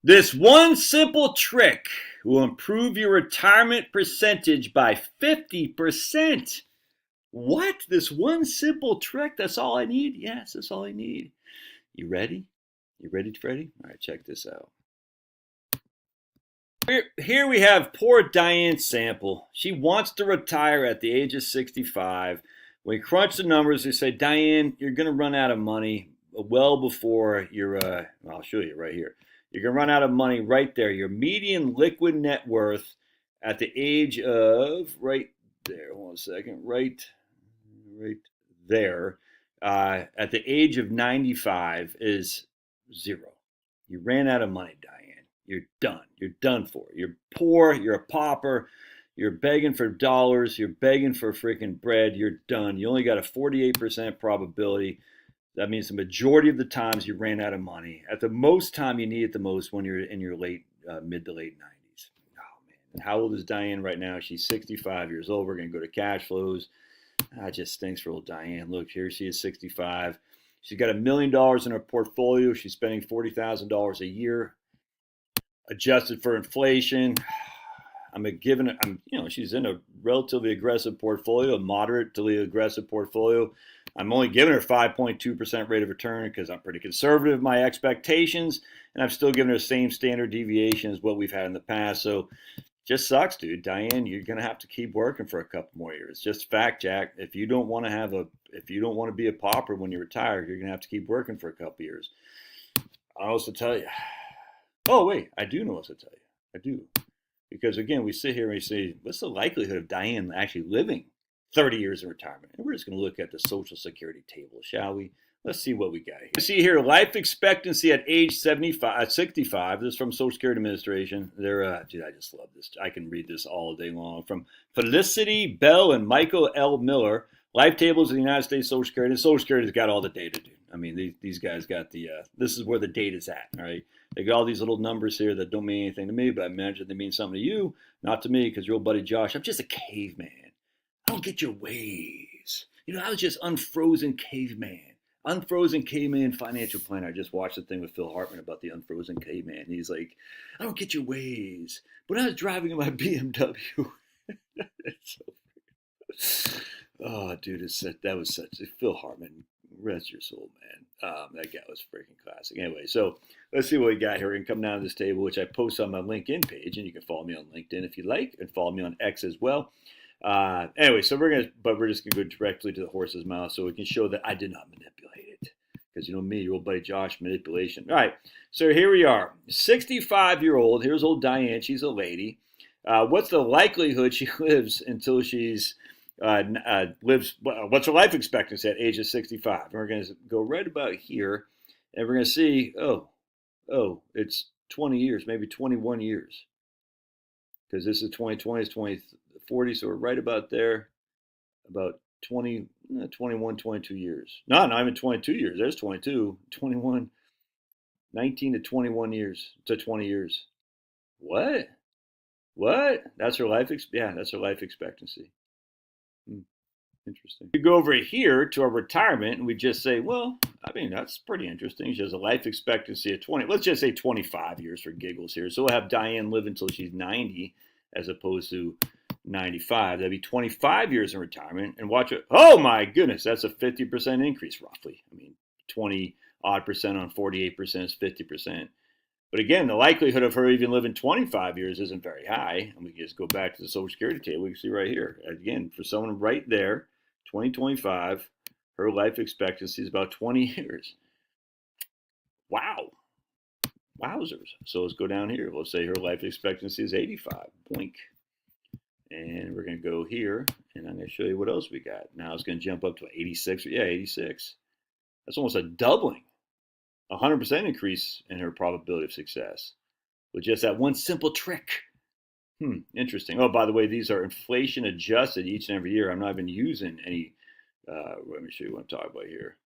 This one simple trick will improve your retirement percentage by 50%. What? This one simple trick? That's all I need? Yes, that's all I need. You ready? You ready, Freddie? All right, check this out. Here we have poor Diane Sample. She wants to retire at the age of 65. We crunch the numbers. We say, Diane, you're going to run out of money well before you're, I'll show you right here. You're going to run out of money right there. Your median liquid net worth at the age of, right there, hold on a second, right there, at the age of 95 is zero. You ran out of money, Diane. You're done. You're done for. You're poor. You're a pauper. You're begging for dollars. You're begging for freaking bread. You're done. You only got a 48% probability. That means the majority of the times you ran out of money. At the most time you need it the most when you're in your mid to late 90s. Oh, man. And how old is Diane right now? She's 65 years old. We're going to go to cash flows. It just stinks for old Diane. Look, here she is, 65. She's got $1 million in her portfolio. She's spending $40,000 a year. Adjusted for inflation, she's in a relatively aggressive portfolio, a moderately aggressive portfolio. I'm only giving her 5.2% rate of return because I'm pretty conservative in my expectations, and I'm still giving her the same standard deviation as what we've had in the past. So just sucks, dude. Diane, you're gonna have to keep working for a couple more years. Just fact, Jack. If you don't want to be a pauper when you retire, you're gonna have to keep working for a couple years. I'll also tell you. Oh, wait, I do know what to tell you. I do. Because again, we sit here and we say, what's the likelihood of Diane actually living 30 years in retirement? And we're just going to look at the Social Security table, shall we? Let's see what we got here. You see here, life expectancy at age 65. This is from Social Security Administration. Dude, I just love this. I can read this all day long. From Felicity Bell and Michael L. Miller, life tables of the United States Social Security. And Social Security's got all the data, dude. I mean, these guys got this is where the data's at, all right? They got all these little numbers here that don't mean anything to me, but I imagine they mean something to you, not to me, because your old buddy Josh, I'm just a caveman. I don't get your ways. I was just unfrozen caveman. Unfrozen caveman financial planner. I just watched the thing with Phil Hartman about the unfrozen caveman. He's like, I don't get your ways. But I was driving in my BMW. Oh, dude, that was such Phil Hartman. Rest your soul, man. That guy was freaking classic. Anyway, so let's see what we got here. We can come down to this table, which I post on my LinkedIn page, and you can follow me on LinkedIn if you like, and follow me on X as well. Anyway, so we're just gonna go directly to the horse's mouth, so we can show that I did not manipulate it, because me, your old buddy Josh, manipulation. All right, so here we are, 65-year-old. Here's old Diane. She's a lady. What's the likelihood she lives until she's what's her life expectancy at age of 65? And we're going to go right about here, and we're going to see, it's 20 years, maybe 21 years, because this is 2020, it's 2040, so we're right about there, about 20, 21, 22 years. No, not even 22 years. There's 22, 21, 19 to 21 years to 20 years. What? That's her life. That's her life expectancy. Interesting. We go over here to our retirement and we just say, well, I mean, that's pretty interesting. She has a life expectancy of 20. Let's just say 25 years for giggles here. So we'll have Diane live until she's 90 as opposed to 95. That'd be 25 years in retirement. And watch it. Oh, my goodness. That's a 50% increase, roughly. I mean, 20 odd percent on 48% is 50%. But again, the likelihood of her even living 25 years isn't very high. And we can just go back to the Social Security table. We can see right here. Again, for someone right there, 2025, her life expectancy is about 20 years. Wow. Wowzers. So let's go down here. Let's say her life expectancy is 85. Boink. And we're going to go here, and I'm going to show you what else we got. Now it's going to jump up to 86. Yeah, 86. That's almost a doubling. 100% increase in her probability of success with just that one simple trick. Interesting. Oh, by the way, these are inflation adjusted each and every year. I'm not even using any, let me show you what I'm talking about here.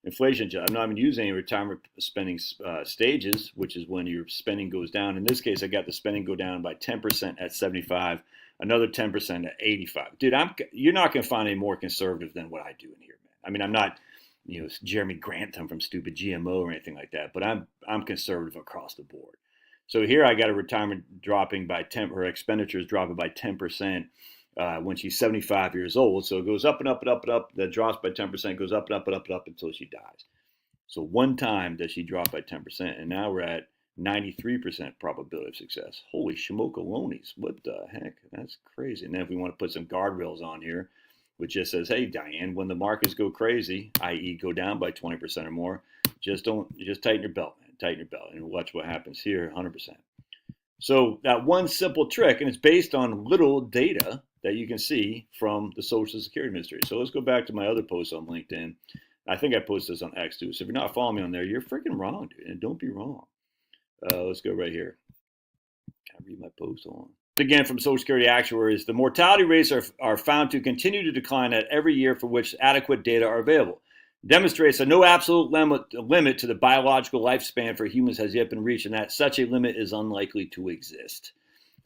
Inflation adjusted. I'm not even using any retirement spending stages, which is when your spending goes down. In this case, I got the spending go down by 10% at 75, another 10% at 85. Dude, you're not going to find any more conservative than what I do in here, man. I mean, I'm not, Jeremy Grantham from Stupid GMO or anything like that, but I'm conservative across the board. So here I got a retirement dropping by 10, her expenditures dropping by 10% when she's 75 years old. So it goes up and up and up and up. That drops by 10%, goes up and up and up and up until she dies. So one time does she drop by 10%, and now we're at 93% probability of success. Holy schmokalonies. What the heck? That's crazy. And then if we want to put some guardrails on here, which just says, hey, Diane, when the markets go crazy, i.e. go down by 20% or more, just tighten your belt, man. Tighten your belt and watch what happens here, 100%. So that one simple trick, and it's based on little data that you can see from the Social Security Administration. So let's go back to my other post on LinkedIn. I think I posted this on X too. So if you're not following me on there, you're freaking wrong, dude. And don't be wrong. Let's go right here. Can I read my post on? Again, from Social Security actuaries, the mortality rates are found to continue to decline at every year for which adequate data are available. Demonstrates that no absolute limit to the biological lifespan for humans has yet been reached, and that such a limit is unlikely to exist.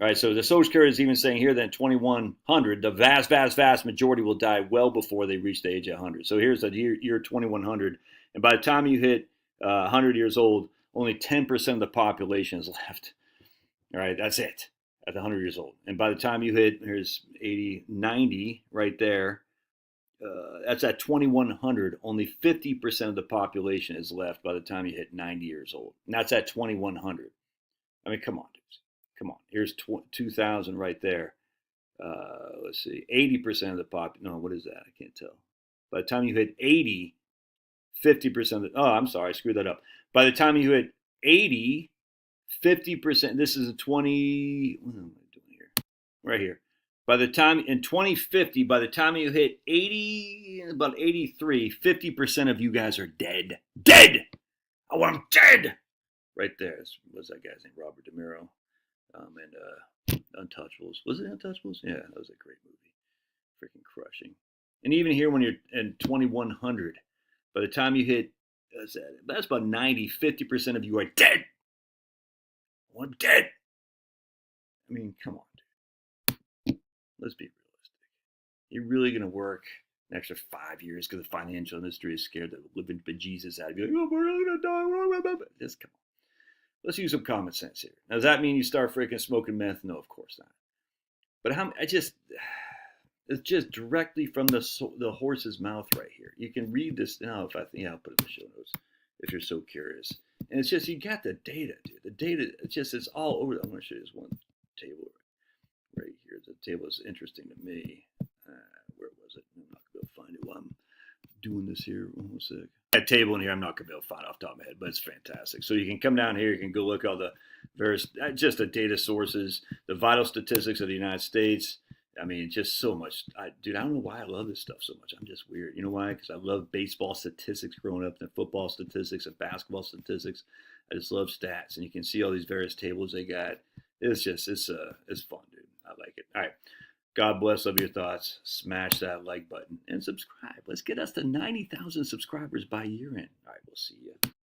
All right, so the Social Security is even saying here that in 2100, the vast majority will die well before they reach the age of 100. So here's the year 2100, and by the time you hit 100 years old, only 10% of the population is left. All right, that's it at 100 years old. And by the time you hit, here's 80, 90 right there, that's at 2100, only 50% of the population is left by the time you hit 90 years old. And that's at 2100. I mean, come on, dudes. Come on. Here's 2000 right there. Let's see, 80% of the no, what is that? I can't tell. By the time you hit 80, 50% of the, oh, I'm sorry, I screwed that up. By the time you hit 80, 50%, this is a 20, what am I doing here? Right here. By the time, in 2050, by the time you hit 80, about 83, 50% of you guys are dead. Dead! I want them dead! Right there. What's that guy's name? Robert De Niro. And Untouchables. Was it Untouchables? Yeah, that was a great movie. Freaking crushing. And even here when you're in 2100, by the time you hit, that's about 90, 50% of you are dead. I'm dead. I mean, come on, dude. Let's be realistic. You're really going to work an extra 5 years because the financial industry is scared that living bejesus out of you. Like, oh, we're really going to die. Just come on. Let's use some common sense here. Now, does that mean you start freaking smoking meth? No, of course not. But it's just directly from the horse's mouth right here. You can read this now if I think I'll put it in the show notes if you're so curious. And it's just, you got the data, dude. The data, it's all over. I'm going to show you this one table right here. The table is interesting to me. Where was it? I'm not going to be able to find it while I'm doing this here. 1 sec. That table in here, I'm not going to be able to find off the top of my head, but it's fantastic. So you can come down here, you can go look at all the various, just the data sources, the vital statistics of the United States. I mean, just so much. Dude, I don't know why I love this stuff so much. I'm just weird. You know why? Because I love baseball statistics growing up, and football statistics, and basketball statistics. I just love stats, and you can see all these various tables they got. It's fun, dude. I like it. All right. God bless. Love your thoughts. Smash that like button and subscribe. Let's get us to 90,000 subscribers by year end. All right, we'll see you.